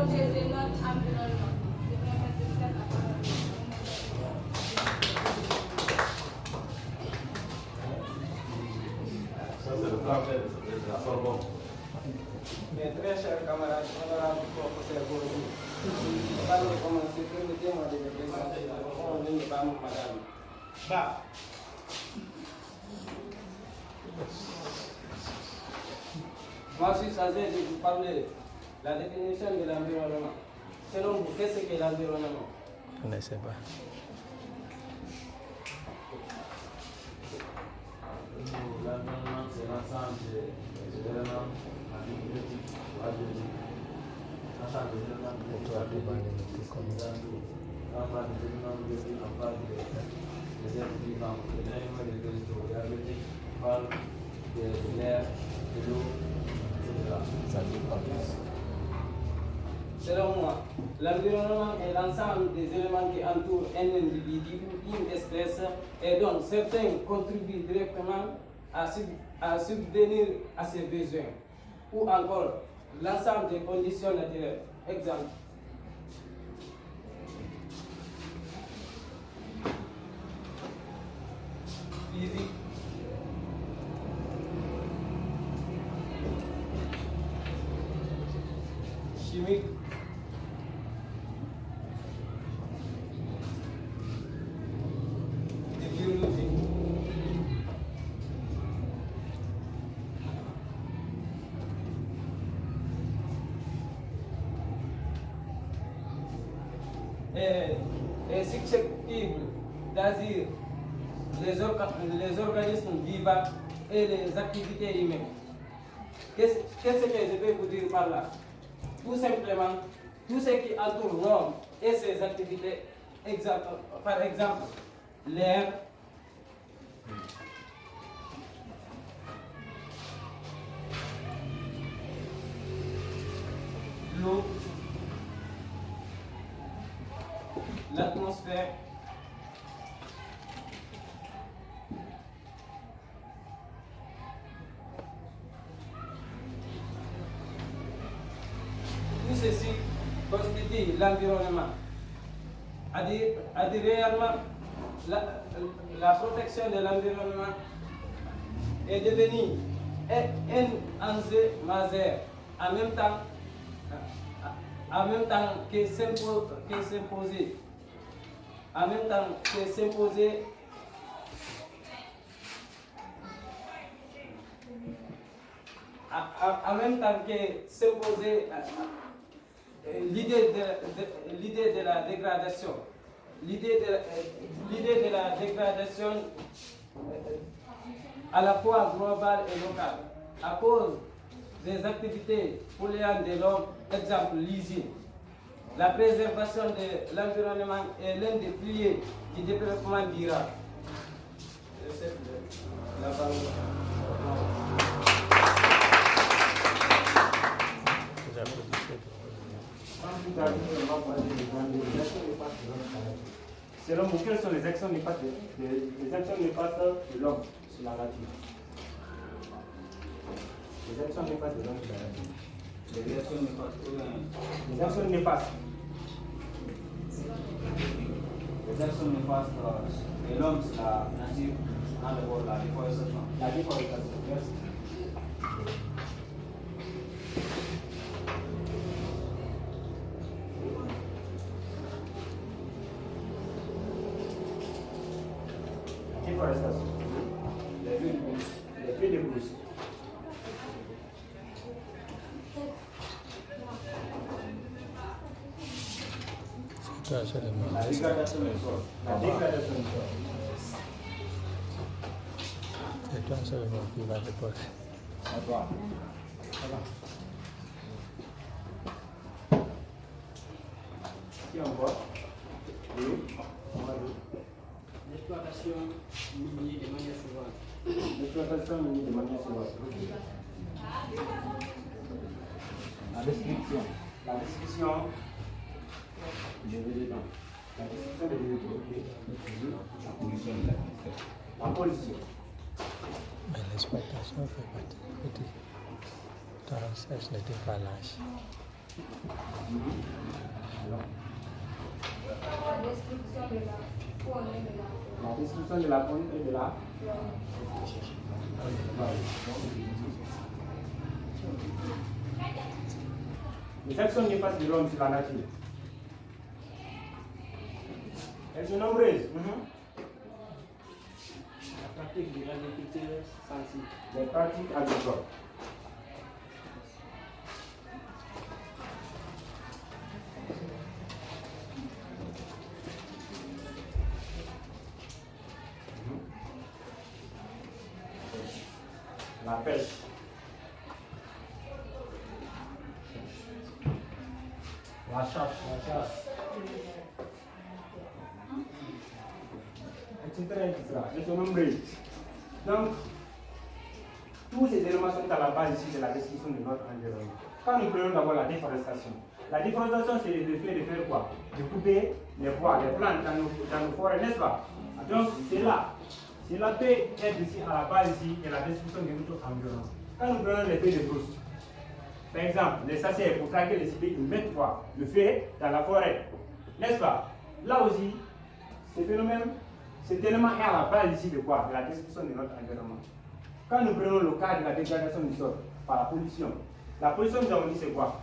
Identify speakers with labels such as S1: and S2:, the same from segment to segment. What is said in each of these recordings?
S1: protéger notre environnement.
S2: Ça, c'est le français de la Sorbonne.
S3: Mes très chers camarades, honorables professeurs Bourdieu, avant de commencer, permettez-moi de me présenter au nom de madame. Bah. Moi, je suis chargé de vous parler de la définition de l'environnement. Selon vous, qu'est-ce qu'est l'environnement?
S4: Je ne sais pas.
S2: L'environnement, c'est l'ensemble des éléments magnétiques, l'ensemble des éléments magnétiques, on parle des éléments biologiques, on parle des êtres vivants, des animaux, des végétaux, la biologie, on parle de l'air, de l'eau, etc.
S3: Selon moi, l'environnement est l'ensemble des éléments qui entourent un individu ou une espèce et dont certains contribuent directement à subvenir à ses besoins. Ou encore, l'ensemble des conditions naturelles. Exemple. Physique. Chimique. Et biologique. Et susceptible d'agir les organismes vivants et les activités humaines. Qu'est-ce que je vais vous dire par là? Tout simplement, tout ce qui entoure l'homme et ses activités, par exemple, l'air, l'eau, l'atmosphère, tout ceci constitue l'environnement. À dire réellement, la protection de l'environnement est devenue un enjeu majeur en même temps que s'imposer. En même temps que s'imposer en même temps que s'imposer l'idée de la dégradation. L'idée de la dégradation à la fois globale et locale, à cause des activités polluantes de l'homme, exemple l'usine. La préservation de l'environnement est l'un des piliers du développement durable. La parole.
S5: Selon vous, quelles sont les actions néfastes de l'homme sur la nature? Les actions néfastes de l'homme sur la nature.
S3: Les actions néfastes.
S5: Les actions néfastes.
S3: Les actions néfastes de l'homme sur la nature, en d'abord la déforestation.
S5: La déforestation, merci. Déforestation. Les feux de brousse.
S3: La dégradation du sol.
S5: La dégradation du sol.
S4: C'est toi seulement qui va te porter.
S5: À toi. Qui encore?
S3: L'exploitation minière de manière sauvage.
S5: L'exploitation minière de manière sauvage. La destruction. La destruction des végétaux. La destruction des végétaux. La pollution de l'atmosphère. La pollution.
S4: Mais l'exploitation fait partie du côté. Ton recherche n'était pas lâche.
S5: Alors,
S1: La description de la faune et de la flore.
S5: la description de la faune et de la les actions néfastes de l'homme sur la nature. Elles sont nombreuses.
S3: La pratique de l'agriculture sensible.
S5: Les pratiques agricoles. La pêche. La chasse. Etc. Elles sont nombreuses. Donc, tous ces éléments sont à la base ici de la destruction de notre environnement. Quand nous prenons d'abord la déforestation, c'est le fait de faire quoi? De couper les bois, les plantes dans nos forêts, n'est-ce pas? Donc, cela peut être ici à la base ici de la destruction de notre environnement. Quand nous prenons les feuilles de brousse, par exemple, les sachets pour traquer les cibles, ils mettent quoi? Le feu dans la forêt, n'est-ce pas? Là aussi, ce phénomène, cet élément est à la base ici de quoi? De la destruction de notre environnement. Quand nous prenons le cas de la dégradation du sol par la pollution, nous avons dit c'est quoi?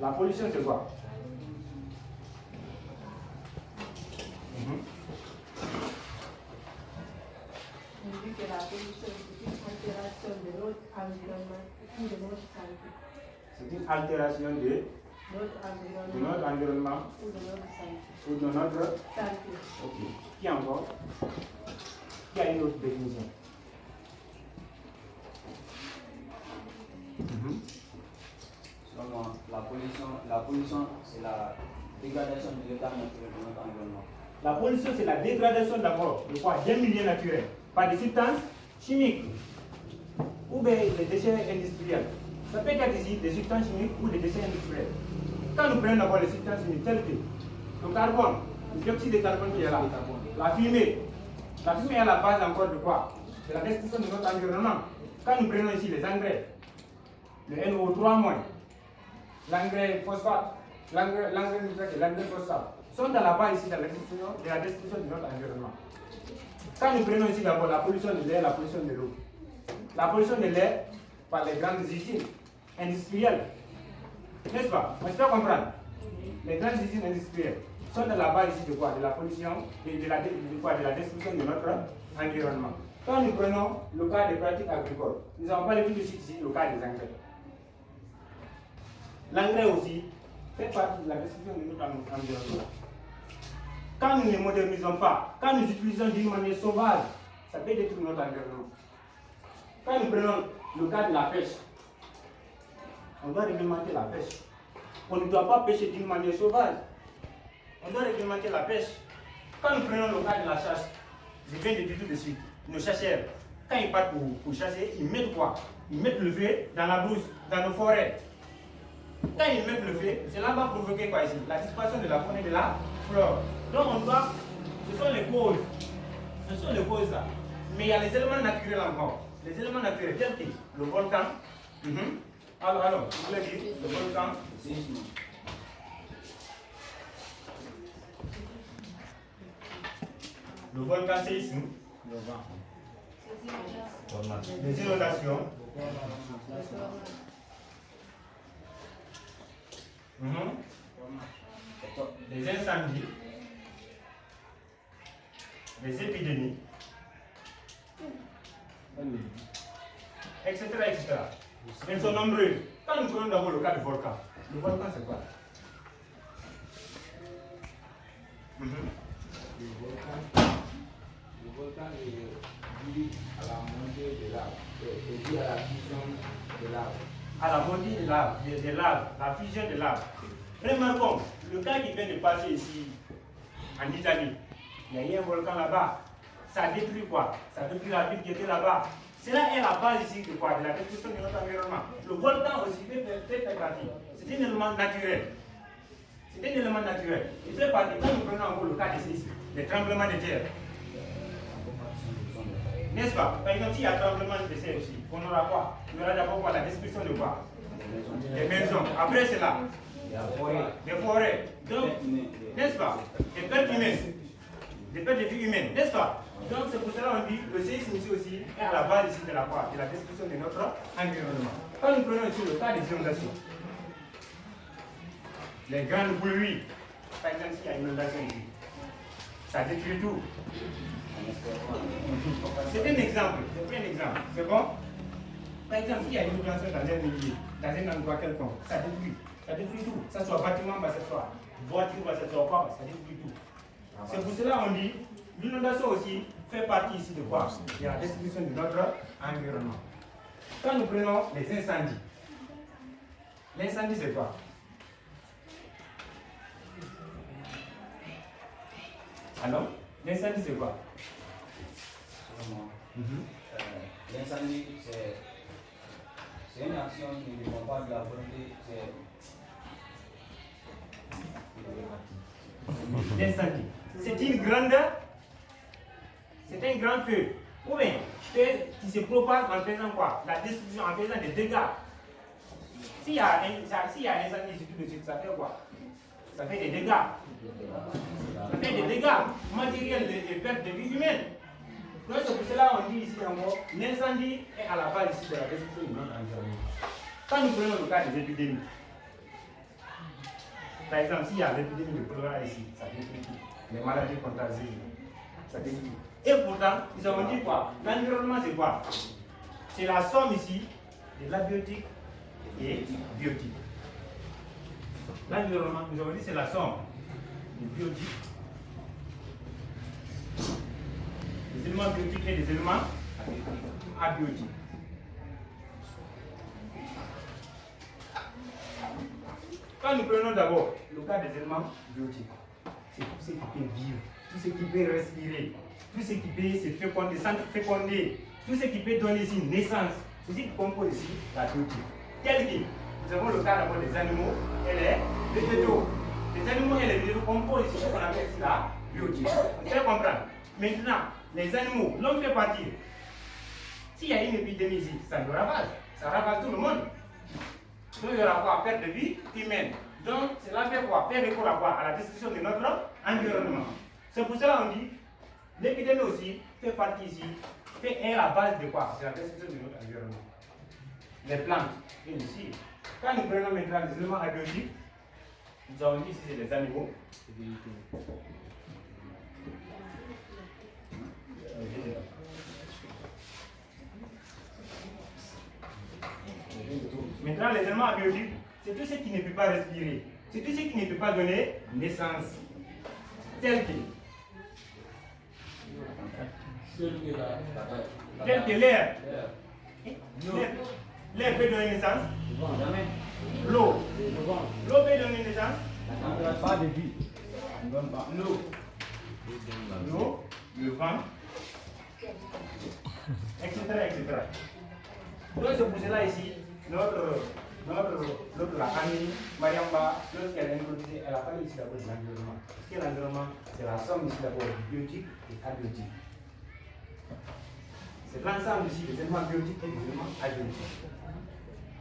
S5: La pollution c'est quoi?
S6: On dit que la pollution est une altération de notre environnement ou de notre santé.
S5: C'est une altération de notre environnement
S6: Ou de notre santé.
S5: ou de notre
S6: Santé.
S5: Ok. Qui encore? Qui a une autre définition?
S2: Selon moi, la pollution, c'est la dégradation de l'état naturel de notre environnement.
S5: La pollution, c'est la dégradation d'abord de quoi? D'un milieu naturel par des substances chimiques ou bien des déchets industriels. Ça peut être ici des substances chimiques ou des déchets industriels. Quand nous prenons d'abord les substances chimiques telles que le carbone, le dioxyde de carbone qui est là, la fumée est à la base encore de quoi? De la destruction de notre environnement. Quand nous prenons ici les engrais, le NO3-, l'engrais phosphate, l'engrais nitrate et l'engrais phosphate, sont à la base ici de la destruction de notre environnement. Quand nous prenons ici d'abord la pollution de l'air, la pollution de l'eau. La pollution de l'air par les grandes usines industrielles. N'est-ce pas? On peut comprendre. Les grandes usines industrielles sont à la base ici de quoi? De la pollution, de la destruction de notre environnement. Quand nous prenons le cas des pratiques agricoles, nous avons parlé tout de suite ici le cas des engrais. L'engrais aussi fait partie de la destruction de notre environnement. Quand nous ne modernisons pas, quand nous utilisons d'une manière sauvage, ça peut détruire notre environnement. Quand nous prenons le cas de la pêche, on doit réglementer la pêche. On ne doit pas pêcher d'une manière sauvage. On doit réglementer la pêche. Quand nous prenons le cas de la chasse, je viens de dire tout de suite, nos chasseurs, quand ils partent pour chasser, ils mettent quoi? Ils mettent le feu dans la brousse, dans nos forêts. Quand ils mettent le feu, cela va provoquer quoi ici? La disparition de la faune et de la flore. Donc on doit, ce sont les causes là. Mais il y a les éléments naturels encore. Les éléments naturels tels que le volcan. Alors, vous voulez dire le volcan, le volcan séisme, les inondations, les incendies, les épidémies, etc. Elles sont nombreuses. Quand nous prenons d'abord le cas du volcan, le volcan c'est quoi?
S2: Le volcan est dû à la montée de lave, est dû à la fusion de lave.
S5: À la montée de lave, la fusion de lave. Remarquons, le cas qui vient de passer ici, en Italie, il y a eu un volcan là-bas. Ça détruit quoi? Ça détruit la ville qui était là-bas. Cela est la base ici de quoi? De la destruction de notre environnement. Le volcan aussi fait partie. C'est un élément naturel. C'est un élément naturel. Il fait partie. Quand nous prenons encore le cas de séisme, des tremblements de terre. N'est-ce pas? Par exemple, s'il y a tremblement de terre aussi, on aura quoi? Il y aura d'abord quoi? La destruction de quoi? Des maisons. Après cela, des forêts. Donc, n'est-ce pas? Des pertes humaines. Des pertes de vie humaines. N'est-ce pas? Donc, c'est pour cela qu'on dit le séisme ici aussi est à la base ici de la quoi? De la destruction de notre environnement. Quand nous prenons ici le cas des inondations, les grandes pluies, par exemple, s'il y a une inondation ici, ça détruit tout. C'est un exemple, c'est bon? Par exemple, s'il y a une inondation dans un milieu, dans un endroit quelconque, ça détruit tout. Ça soit bâtiment, ça soit voiture, ça soit quoi, ça détruit tout. C'est pour cela qu'on dit, l'inondation aussi fait partie ici de quoi? De la destruction de notre environnement. Quand nous prenons les incendies, l'incendie c'est quoi? Alors, l'incendie c'est quoi?
S2: L'incendie, c'est une action qui ne dépend pas de la volonté.
S5: L'incendie, c'est un grand feu. Ou bien, feu qui se propage en faisant quoi? La destruction, en faisant des dégâts. S'il y a un incendie ici tout de suite, ça fait quoi? Ça fait des dégâts. Ça fait des dégâts matériels et pertes de vie humaine. Donc c'est pour cela qu'on dit ici encore, l'incendie est à la base ici de la destruction de notre environnement. Quand nous prenons le cas des épidémies, par exemple, s'il y a l'épidémie de choléra ici, ça détruit tout. Les maladies contagieuses, ça détruit. Et pourtant, ils ont dit quoi? L'environnement c'est quoi? C'est la somme ici de l'abiotique et biotique. L'environnement, nous avons dit c'est la somme des biotiques, des éléments biotiques et des éléments abiotiques. Quand nous prenons d'abord le cas des éléments biotiques, c'est tout ce qui peut vivre, tout ce qui peut respirer, tout ce qui peut se féconder, s'entre-féconder, tout ce qui peut donner ici naissance, c'est ce qui compose ici la biotique. Tel que nous avons le cas d'abord des animaux et les végétaux. Les animaux et les végétaux composent ici ce qu'on appelle ici la biotique. Vous pouvez comprendre. Maintenant, les animaux, l'homme fait partie. S'il y a une épidémie ici, ça nous ravage. Ça ravage tout le monde. Donc il y aura quoi? Perte de vie humaine. Donc cela fait quoi? Faire recours à quoi? À la destruction de notre environnement. C'est pour cela qu'on dit, l'épidémie aussi fait partie ici, est la base de quoi? C'est la destruction de notre environnement. Les plantes, et ici. Quand nous prenons maintenant les éléments abiotiques, nous avons dit ici c'est les animaux. Maintenant, les éléments abiotiques, c'est tout ce qui ne peut pas respirer. C'est tout ce qui ne peut pas donner naissance. Tel que l'air. L'air peut donner naissance. L'eau. L'eau peut donner naissance.
S2: Pas de vie.
S5: L'eau, le vent, etc. Donc c'est pour cela ici, notre amie Mariamba, lorsqu'elle a introduit, elle a parlé ici d'abord de l'environnement. Parce que l'environnement, c'est la somme ici d'abord biotique et abiotique. C'est l'ensemble ici des éléments biotiques et des éléments abiotiques.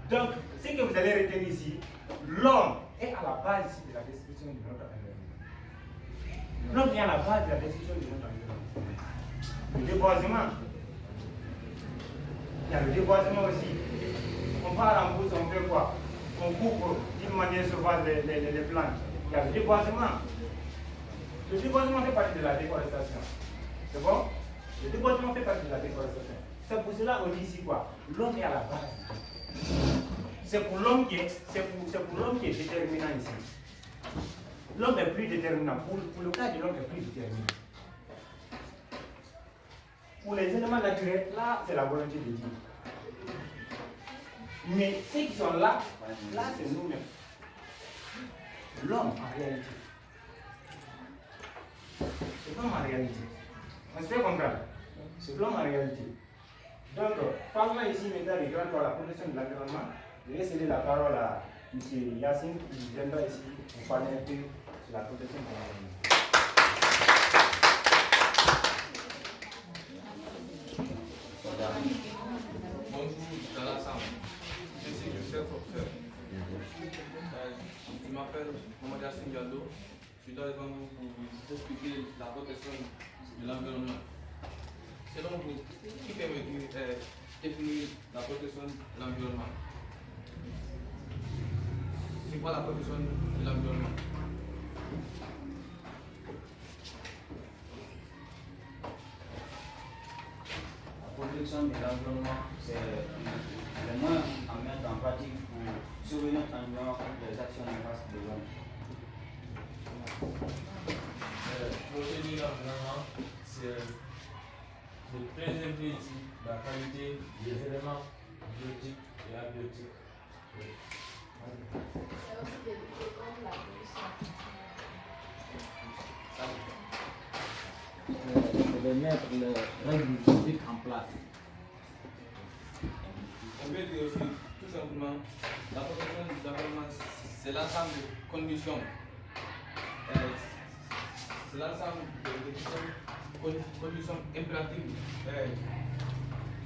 S5: Donc, ce que vous allez retenir ici, l'homme est à la base ici de la destruction de notre environnement. L'homme est à la base de la destruction de notre environnement. Le déboisement. Il y a le déboisement aussi. On part en brousse, on fait quoi? On coupe d'une manière sauvage les plantes. Il y a le déboisement. Le déboisement fait partie de la déforestation. C'est bon? Le déboisement fait partie de la déforestation. C'est pour cela qu'on dit ici quoi? L'homme est à la base. C'est pour l'homme qui est déterminant ici. L'homme est plus déterminant. Pour le cas de l'homme est plus déterminant. Pour les éléments naturels, là, c'est la volonté de Dieu. Mais ceux qui sont là, c'est nous-mêmes. L'homme en réalité. C'est l'homme en réalité. On se fait comprendre. C'est l'homme en réalité. Donc, parlons ici maintenant des grands pour la protection de l'environnement. Je vais céder la parole à M. Yassine qui viendra ici pour parler un peu sur la protection de l'environnement.
S7: bonjour dans l'ensemble. Je suis le chef professeur. Je m'appelle Mohamed Yassine Diallo. Je dois devant vous pour vous expliquer la protection de l'environnement. Selon vous, qui peut me définir la protection de l'environnement? C'est quoi la protection de l'environnement?
S2: La protection de l'environnement, c'est le moyen à mettre en pratique pour sauver notre environnement contre les actions néfastes de l'homme.
S8: Protéger l'environnement, c'est de préserver ici la qualité des éléments biotiques et abiotiques.
S1: C'est aussi de lutter contre la pollution.
S2: De mettre les règles physiques en place.
S7: On peut dire aussi, tout simplement, la protection de l'environnement, c'est l'ensemble de conditions. C'est l'ensemble de conditions impératives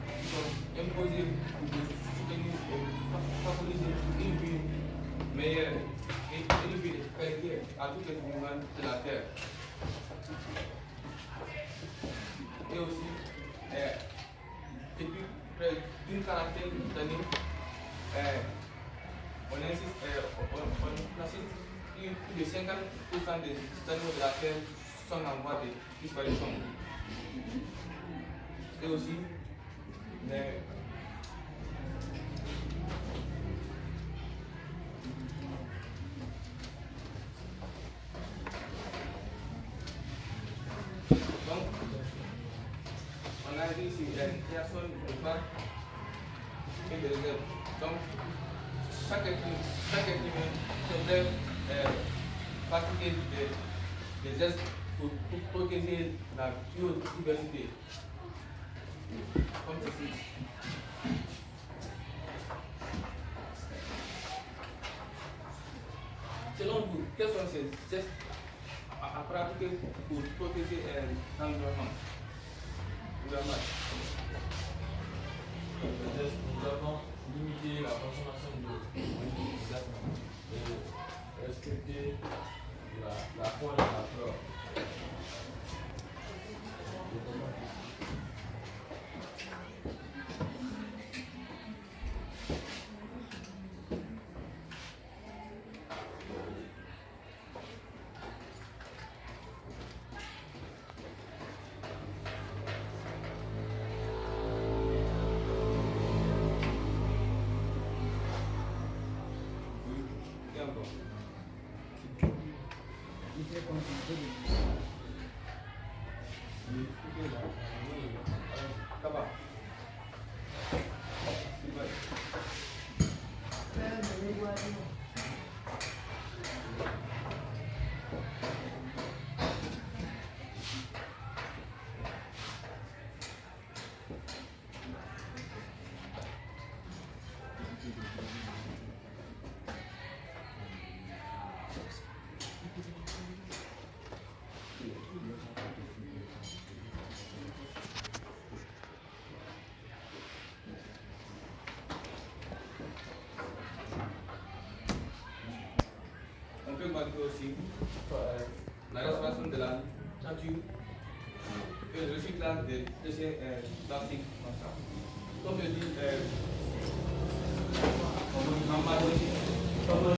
S7: qui sont imposées pour soutenir et favoriser une vie meilleure et une vie de qualité à tous les mouvements de la Terre. Et aussi, depuis près d'une quarantaine d'années, on assiste plus de 50% des animaux de la Terre sont en voie de disparition. Et aussi, donc, on a dit ici la création de parcs et de réserves. Donc, chaque être humain devrait pratiquer des gestes pour protéger la biodiversité. Comme ceci. Selon vous, quels sont ces gestes à pratiquer pour protéger l'environnement?
S8: Le geste, nous avons limité la consommation d'eau et respecter la faune et la flore.
S7: Et encore. Là-bas.
S6: Faire de l'éloignement.
S7: On peut marquer aussi la restauration de la nature et le recyclage des déchets plastiques. Comme je dis, en Martinique,